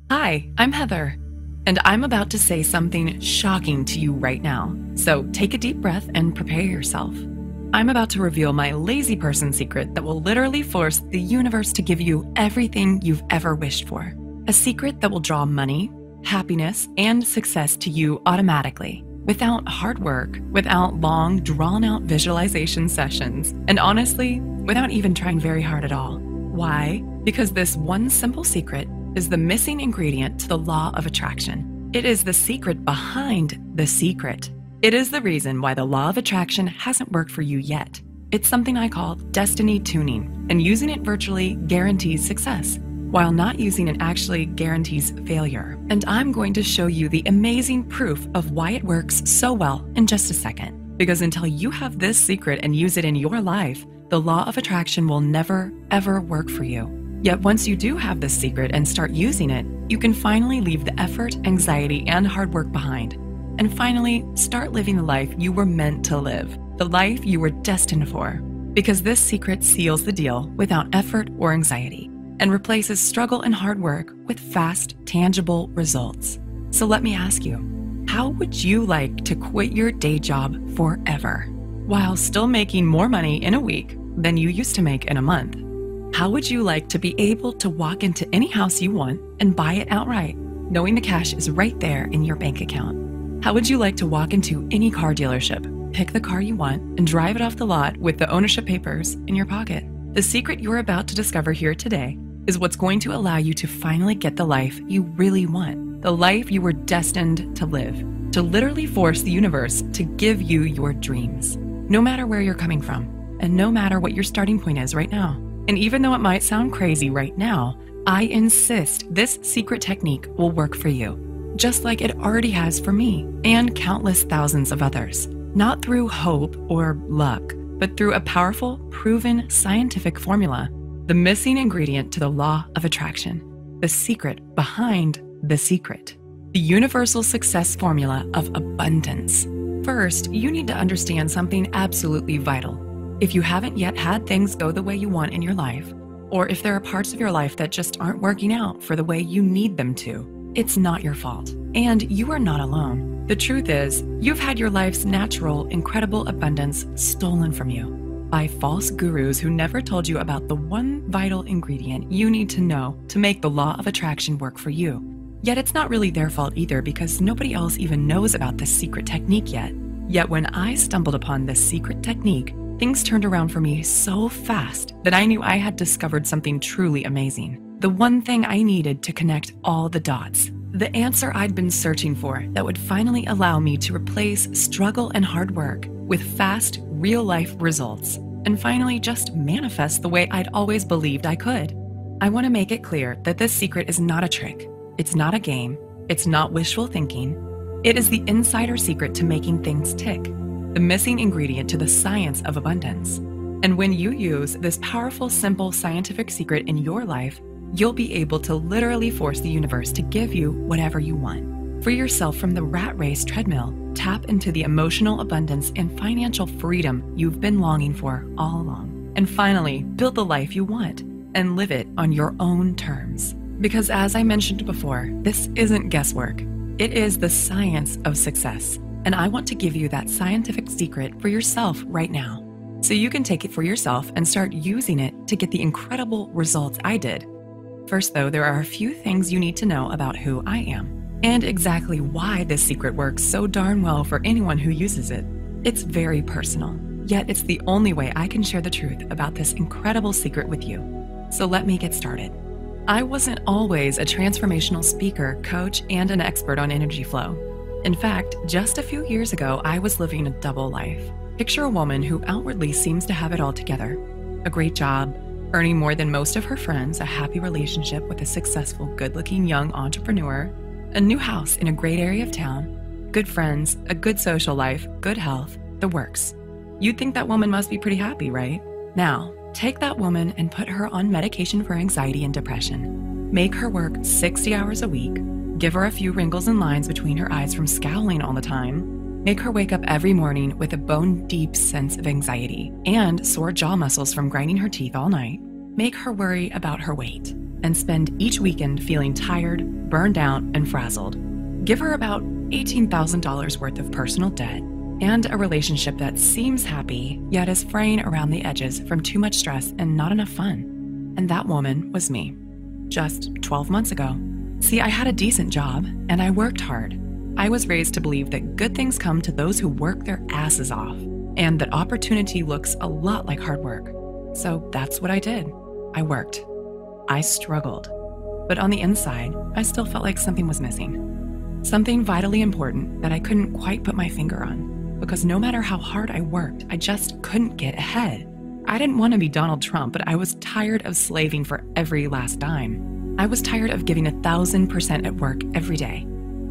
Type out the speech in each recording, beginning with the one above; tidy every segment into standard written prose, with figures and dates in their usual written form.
Hi, I'm Heather, and I'm about to say something shocking to you right now. So take a deep breath and prepare yourself. I'm about to reveal my lazy person secret that will literally force the universe to give you everything you've ever wished for. A secret that will draw money, happiness, and success to you automatically, without hard work, without long, drawn-out visualization sessions, and honestly, without even trying very hard at all. Why? Because this one simple secret is the missing ingredient to the law of attraction. It is the secret behind the secret. It is the reason why the law of attraction hasn't worked for you yet. It's something I call destiny tuning, and using it virtually guarantees success, while not using it actually guarantees failure. And I'm going to show you the amazing proof of why it works so well in just a second. Because until you have this secret and use it in your life, the law of attraction will never, ever work for you. Yet once you do have this secret and start using it, you can finally leave the effort, anxiety, and hard work behind. And finally, start living the life you were meant to live, the life you were destined for. Because this secret seals the deal without effort or anxiety, and replaces struggle and hard work with fast, tangible results. So let me ask you, how would you like to quit your day job forever, while still making more money in a week than you used to make in a month? How would you like to be able to walk into any house you want and buy it outright, knowing the cash is right there in your bank account? How would you like to walk into any car dealership, pick the car you want, and drive it off the lot with the ownership papers in your pocket? The secret you're about to discover here today is what's going to allow you to finally get the life you really want, the life you were destined to live, to literally force the universe to give you your dreams, no matter where you're coming from, and no matter what your starting point is right now. And even though it might sound crazy right now, I insist this secret technique will work for you, just like it already has for me and countless thousands of others. Not through hope or luck, but through a powerful, proven scientific formula, the missing ingredient to the law of attraction, the secret behind the secret, the universal success formula of abundance. First, you need to understand something absolutely vital. If you haven't yet had things go the way you want in your life, or if there are parts of your life that just aren't working out for the way you need them to, it's not your fault. And you are not alone. The truth is, you've had your life's natural, incredible abundance stolen from you by false gurus who never told you about the one vital ingredient you need to know to make the law of attraction work for you. Yet it's not really their fault either, because nobody else even knows about this secret technique yet. Yet when I stumbled upon this secret technique, things turned around for me so fast that I knew I had discovered something truly amazing. The one thing I needed to connect all the dots. The answer I'd been searching for that would finally allow me to replace struggle and hard work with fast, real-life results, and finally just manifest the way I'd always believed I could. I want to make it clear that this secret is not a trick. It's not a game. It's not wishful thinking. It is the insider secret to making things tick, the missing ingredient to the science of abundance. And when you use this powerful, simple scientific secret in your life, you'll be able to literally force the universe to give you whatever you want. Free yourself from the rat race treadmill. Tap into the emotional abundance and financial freedom you've been longing for all along. And finally, build the life you want and live it on your own terms. Because as I mentioned before, this isn't guesswork. It is the science of success. And I want to give you that scientific secret for yourself right now, so you can take it for yourself and start using it to get the incredible results I did. First though, there are a few things you need to know about who I am, and exactly why this secret works so darn well for anyone who uses it. It's very personal, yet it's the only way I can share the truth about this incredible secret with you. So let me get started. I wasn't always a transformational speaker, coach, and an expert on energy flow. In fact, just a few years ago, I was living a double life. Picture a woman who outwardly seems to have it all together. A great job, earning more than most of her friends, a happy relationship with a successful, good-looking young entrepreneur, a new house in a great area of town, good friends, a good social life, good health, the works. You'd think that woman must be pretty happy, right? Now, take that woman and put her on medication for anxiety and depression. Make her work 60 hours a week. Give her a few wrinkles and lines between her eyes from scowling all the time. Make her wake up every morning with a bone-deep sense of anxiety and sore jaw muscles from grinding her teeth all night. Make her worry about her weight. and spend each weekend feeling tired, burned out, and frazzled. Give her about $18,000 worth of personal debt and a relationship that seems happy, yet is fraying around the edges from too much stress and not enough fun. And that woman was me, just 12 months ago. See, I had a decent job, and I worked hard. I was raised to believe that good things come to those who work their asses off, and that opportunity looks a lot like hard work. So that's what I did. I worked. I struggled. But on the inside, I still felt like something was missing. Something vitally important that I couldn't quite put my finger on, because no matter how hard I worked, I just couldn't get ahead. I didn't want to be Donald Trump, but I was tired of slaving for every last dime. I was tired of giving 1,000% at work every day.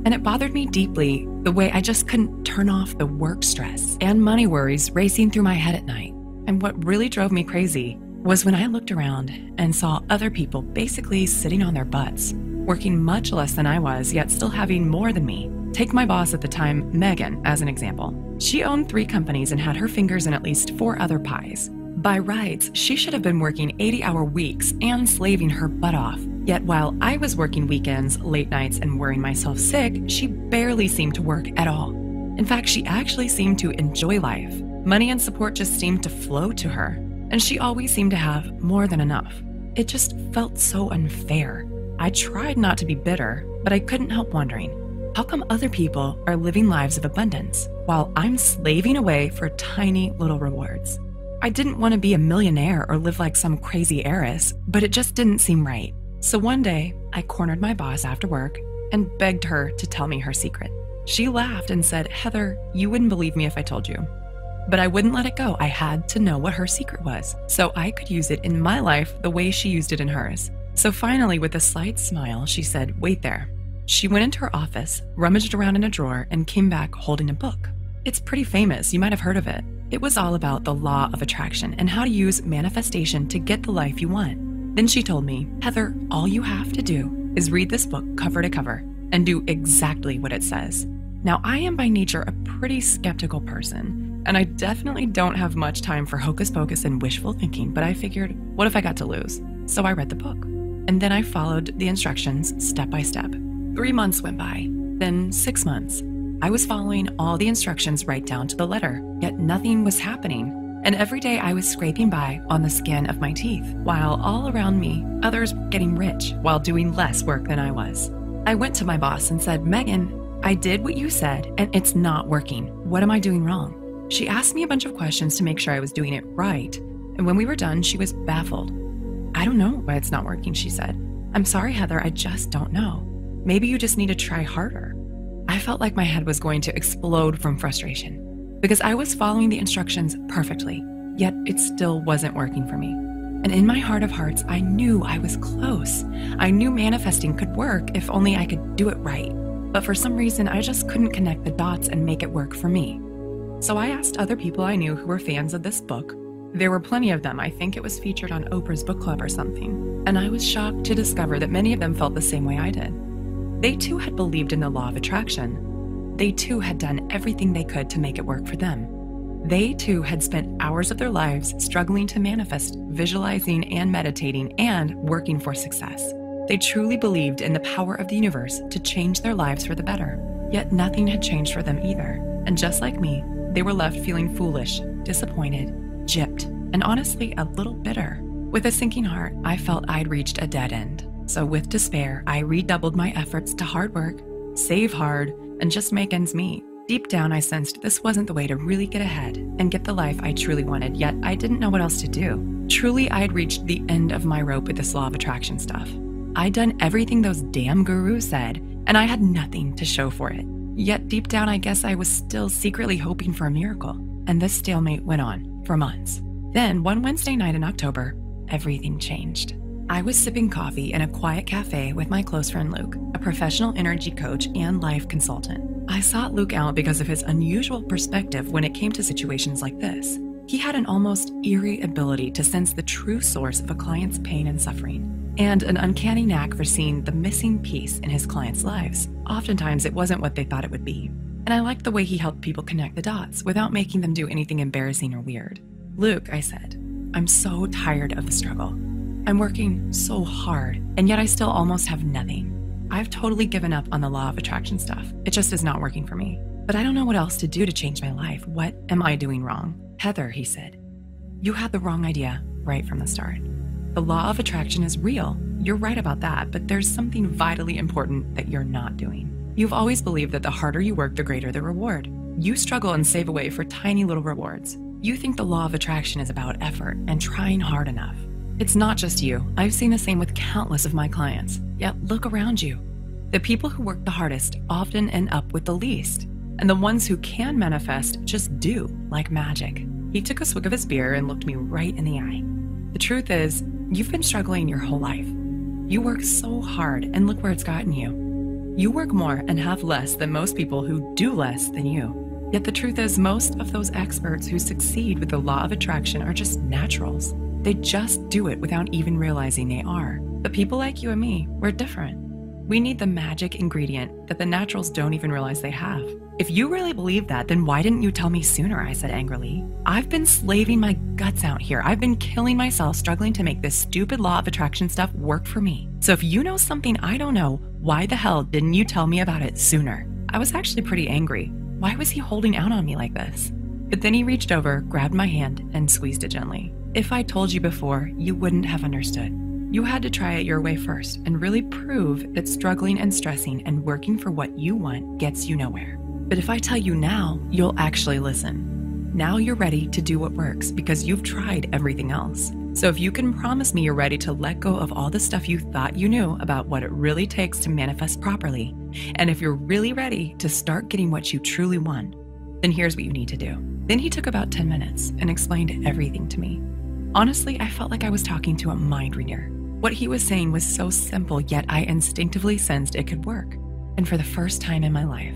And it bothered me deeply the way I just couldn't turn off the work stress and money worries racing through my head at night. And what really drove me crazy was when I looked around and saw other people basically sitting on their butts, working much less than I was, yet still having more than me. Take my boss at the time, Megan, as an example. She owned 3 companies and had her fingers in at least 4 other pies. By rights, she should have been working 80-hour weeks and slaving her butt off. Yet while I was working weekends, late nights, and worrying myself sick, she barely seemed to work at all. In fact, she actually seemed to enjoy life. Money and support just seemed to flow to her, and she always seemed to have more than enough. It just felt so unfair. I tried not to be bitter, but I couldn't help wondering, how come other people are living lives of abundance while I'm slaving away for tiny little rewards? I didn't want to be a millionaire or live like some crazy heiress, but it just didn't seem right. So one day, I cornered my boss after work and begged her to tell me her secret. She laughed and said, "Heather, you wouldn't believe me if I told you." But I wouldn't let it go. I had to know what her secret was, so I could use it in my life the way she used it in hers. So finally, with a slight smile, she said, "Wait there." She went into her office, rummaged around in a drawer, and came back holding a book. It's pretty famous. You might have heard of it. It was all about the law of attraction and how to use manifestation to get the life you want. Then she told me, "Heather, all you have to do is read this book cover to cover and do exactly what it says." Now, I am by nature a pretty skeptical person, and I definitely don't have much time for hocus pocus and wishful thinking, but I figured, what if I got to lose? So I read the book. And then I followed the instructions step by step. 3 months went by, then 6 months. I was following all the instructions right down to the letter, yet nothing was happening. And every day I was scraping by on the skin of my teeth, while all around me, others were getting rich while doing less work than I was. I went to my boss and said, "Megan, I did what you said, and it's not working. What am I doing wrong?" She asked me a bunch of questions to make sure I was doing it right. And when we were done, she was baffled. "I don't know why it's not working," she said. "I'm sorry, Heather, I just don't know. Maybe you just need to try harder." I felt like my head was going to explode from frustration because I was following the instructions perfectly, yet it still wasn't working for me. And in my heart of hearts, I knew I was close. I knew manifesting could work if only I could do it right. But for some reason, I just couldn't connect the dots and make it work for me. So I asked other people I knew who were fans of this book. There were plenty of them. I think it was featured on Oprah's book club or something. And I was shocked to discover that many of them felt the same way I did. They too had believed in the law of attraction. They too had done everything they could to make it work for them. They too had spent hours of their lives struggling to manifest, visualizing and meditating, and working for success. They truly believed in the power of the universe to change their lives for the better. Yet nothing had changed for them either. And just like me, they were left feeling foolish, disappointed, gypped, and honestly a little bitter. With a sinking heart, I felt I'd reached a dead end. So with despair, I redoubled my efforts to hard work, save hard, and just make ends meet. Deep down, I sensed this wasn't the way to really get ahead and get the life I truly wanted, yet I didn't know what else to do. Truly, I had reached the end of my rope with this law of attraction stuff. I'd done everything those damn gurus said, and I had nothing to show for it. Yet deep down, I guess I was still secretly hoping for a miracle, and this stalemate went on for months. Then, one Wednesday night in October, everything changed. I was sipping coffee in a quiet cafe with my close friend Luke, a professional energy coach and life consultant. I sought Luke out because of his unusual perspective when it came to situations like this. He had an almost eerie ability to sense the true source of a client's pain and suffering, and an uncanny knack for seeing the missing piece in his clients' lives. Oftentimes, it wasn't what they thought it would be. And I liked the way he helped people connect the dots without making them do anything embarrassing or weird. "Luke," I said, "I'm so tired of the struggle. I'm working so hard, and yet I still almost have nothing. I've totally given up on the law of attraction stuff. It just is not working for me. But I don't know what else to do to change my life. What am I doing wrong? Heather, he said, you had the wrong idea right from the start. The law of attraction is real. You're right about that, but there's something vitally important that you're not doing. You've always believed that the harder you work, the greater the reward. You struggle and save away for tiny little rewards. You think the law of attraction is about effort and trying hard enough. It's not just you. I've seen the same with countless of my clients. Yet look around you. The people who work the hardest often end up with the least. And the ones who can manifest just do, like magic. He took a swig of his beer and looked me right in the eye. The truth is, you've been struggling your whole life. You work so hard, and look where it's gotten you. You work more and have less than most people who do less than you. Yet the truth is, most of those experts who succeed with the law of attraction are just naturals. They just do it without even realizing they are. But people like you and me, we're different. We need the magic ingredient that the naturals don't even realize they have. If you really believe that, then why didn't you tell me sooner? I said angrily. I've been slaving my guts out here. I've been killing myself struggling to make this stupid law of attraction stuff work for me. So if you know something I don't know, why the hell didn't you tell me about it sooner? I was actually pretty angry. Why was he holding out on me like this? But then he reached over, grabbed my hand, and squeezed it gently. If I told you before, you wouldn't have understood. You had to try it your way first and really prove that struggling and stressing and working for what you want gets you nowhere. But if I tell you now, you'll actually listen. Now you're ready to do what works because you've tried everything else. So if you can promise me you're ready to let go of all the stuff you thought you knew about what it really takes to manifest properly, and if you're really ready to start getting what you truly want, then here's what you need to do. Then he took about 10 minutes and explained everything to me. Honestly, I felt like I was talking to a mind reader. What he was saying was so simple, yet I instinctively sensed it could work. And for the first time in my life,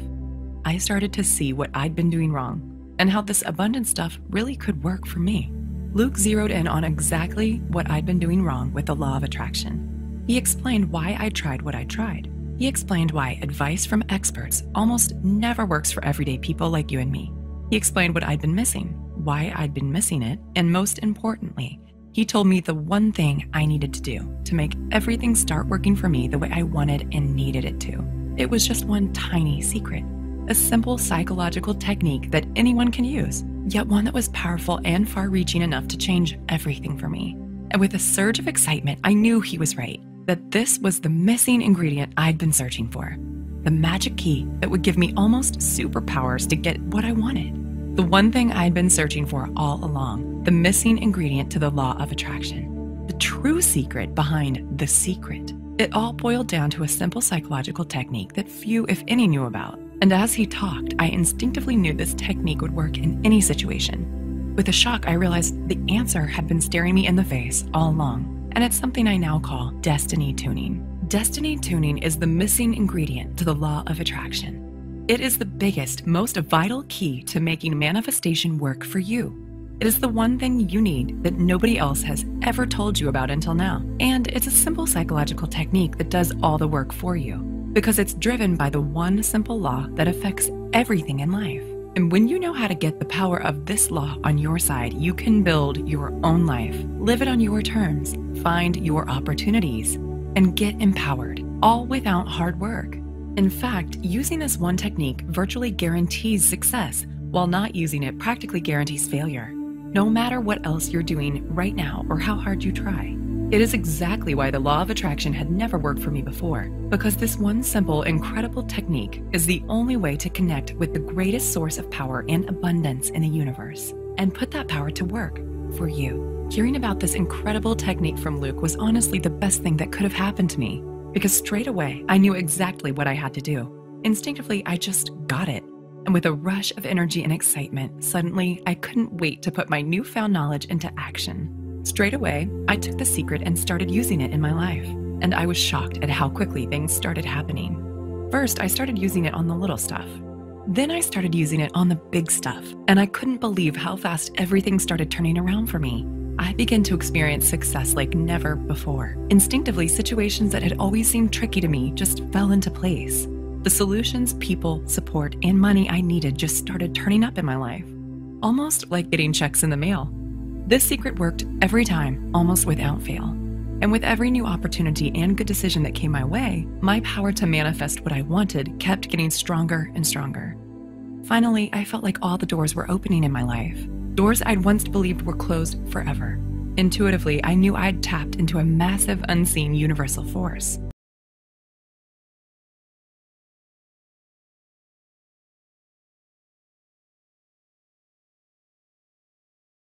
I started to see what I'd been doing wrong and how this abundant stuff really could work for me. Luke zeroed in on exactly what I'd been doing wrong with the law of attraction. He explained why I tried what I tried. He explained why advice from experts almost never works for everyday people like you and me. He explained what I'd been missing, why I'd been missing it, and most importantly, he told me the one thing I needed to do to make everything start working for me the way I wanted and needed it to. It was just one tiny secret, a simple psychological technique that anyone can use, yet one that was powerful and far-reaching enough to change everything for me. And with a surge of excitement, I knew he was right, that this was the missing ingredient I'd been searching for, the magic key that would give me almost superpowers to get what I wanted. The one thing I'd been searching for all along, the missing ingredient to the law of attraction, the true secret behind the secret. It all boiled down to a simple psychological technique that few, if any, knew about. And as he talked, I instinctively knew this technique would work in any situation. With a shock, I realized the answer had been staring me in the face all along, and it's something I now call destiny tuning. Destiny tuning is the missing ingredient to the law of attraction. It is the biggest, most vital key to making manifestation work for you. It is the one thing you need that nobody else has ever told you about until now. And it's a simple psychological technique that does all the work for you because it's driven by the one simple law that affects everything in life. And when you know how to get the power of this law on your side, you can build your own life, live it on your terms, find your opportunities, and get empowered, all without hard work. In fact, using this one technique virtually guarantees success, while not using it practically guarantees failure, no matter what else you're doing right now or how hard you try. It is exactly why the law of attraction had never worked for me before, because this one simple, incredible technique is the only way to connect with the greatest source of power and abundance in the universe, and put that power to work for you. Hearing about this incredible technique from Luke was honestly the best thing that could have happened to me, because straight away, I knew exactly what I had to do. Instinctively, I just got it. And with a rush of energy and excitement, suddenly, I couldn't wait to put my newfound knowledge into action. Straight away, I took the secret and started using it in my life. And I was shocked at how quickly things started happening. First, I started using it on the little stuff. Then I started using it on the big stuff. And I couldn't believe how fast everything started turning around for me. I began to experience success like never before. Instinctively, situations that had always seemed tricky to me just fell into place. The solutions, people, support, and money I needed just started turning up in my life, almost like getting checks in the mail. This secret worked every time, almost without fail. And with every new opportunity and good decision that came my way, my power to manifest what I wanted kept getting stronger and stronger. Finally, I felt like all the doors were opening in my life. Doors I'd once believed were closed forever. Intuitively, I knew I'd tapped into a massive, unseen universal force.